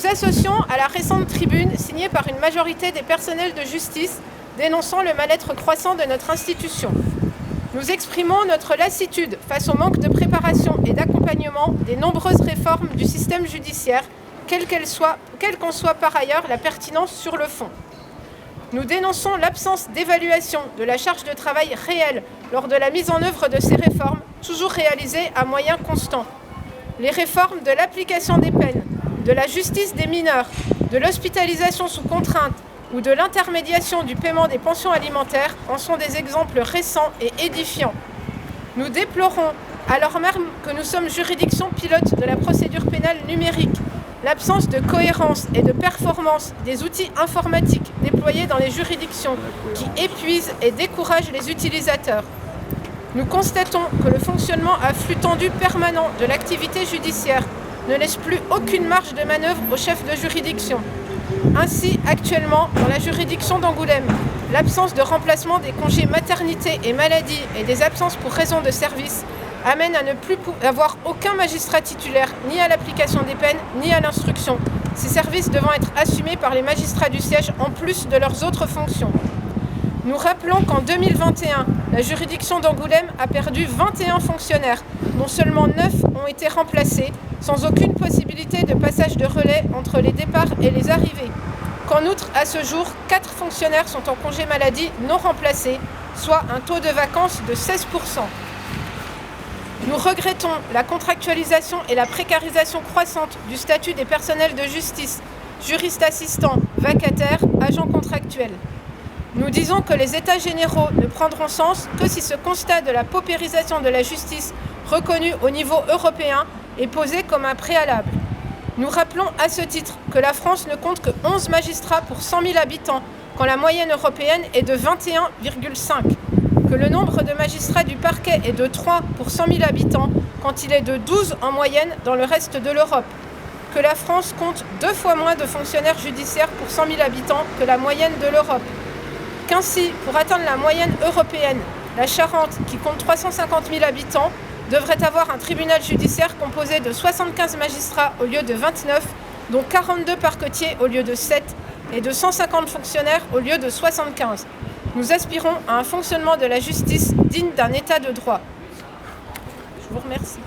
nous associons à la récente tribune signée par une majorité des personnels de justice dénonçant le mal-être croissant de notre institution. Nous exprimons notre lassitude face au manque de préparation et d'accompagnement des nombreuses réformes du système judiciaire, quelle qu'en soit par ailleurs la pertinence sur le fond. Nous dénonçons l'absence d'évaluation de la charge de travail réelle lors de la mise en œuvre de ces réformes, toujours réalisées à moyens constants. Les réformes de l'application des peines, de la justice des mineurs, de l'hospitalisation sous contrainte ou de l'intermédiation du paiement des pensions alimentaires en sont des exemples récents et édifiants. Nous déplorons, alors même que nous sommes juridiction pilote de la procédure pénale numérique, l'absence de cohérence et de performance des outils informatiques déployés dans les juridictions qui épuisent et découragent les utilisateurs. Nous constatons que le fonctionnement à flux tendu permanent de l'activité judiciaire ne laisse plus aucune marge de manœuvre aux chefs de juridiction. Ainsi, actuellement, dans la juridiction d'Angoulême, l'absence de remplacement des congés maternité et maladie et des absences pour raison de service amène à ne plus avoir aucun magistrat titulaire ni à l'application des peines ni à l'instruction, ces services devant être assumés par les magistrats du siège en plus de leurs autres fonctions. Nous rappelons qu'en 2021, la juridiction d'Angoulême a perdu 21 fonctionnaires, dont seulement 9 ont été remplacés, sans aucune possibilité de passage de relais entre les départs et les arrivées. Qu'en outre, à ce jour, 4 fonctionnaires sont en congé maladie non remplacés, soit un taux de vacance de 16%. Nous regrettons la contractualisation et la précarisation croissante du statut des personnels de justice, juristes assistants, vacataires, agents contractuels. Nous disons que les états généraux ne prendront sens que si ce constat de la paupérisation de la justice reconnu au niveau européen est posé comme un préalable. Nous rappelons à ce titre que la France ne compte que 11 magistrats pour 100 000 habitants, quand la moyenne européenne est de 21,5. Que le nombre de magistrats du parquet est de 3 pour 100 000 habitants, quand il est de 12 en moyenne dans le reste de l'Europe. Que la France compte 2 fois moins de fonctionnaires judiciaires pour 100 000 habitants que la moyenne de l'Europe. Qu'ainsi, pour atteindre la moyenne européenne, la Charente, qui compte 350 000 habitants, devrait avoir un tribunal judiciaire composé de 75 magistrats au lieu de 29, dont 42 parquetiers au lieu de 7, et de 150 fonctionnaires au lieu de 75. Nous aspirons à un fonctionnement de la justice digne d'un état de droit. Je vous remercie.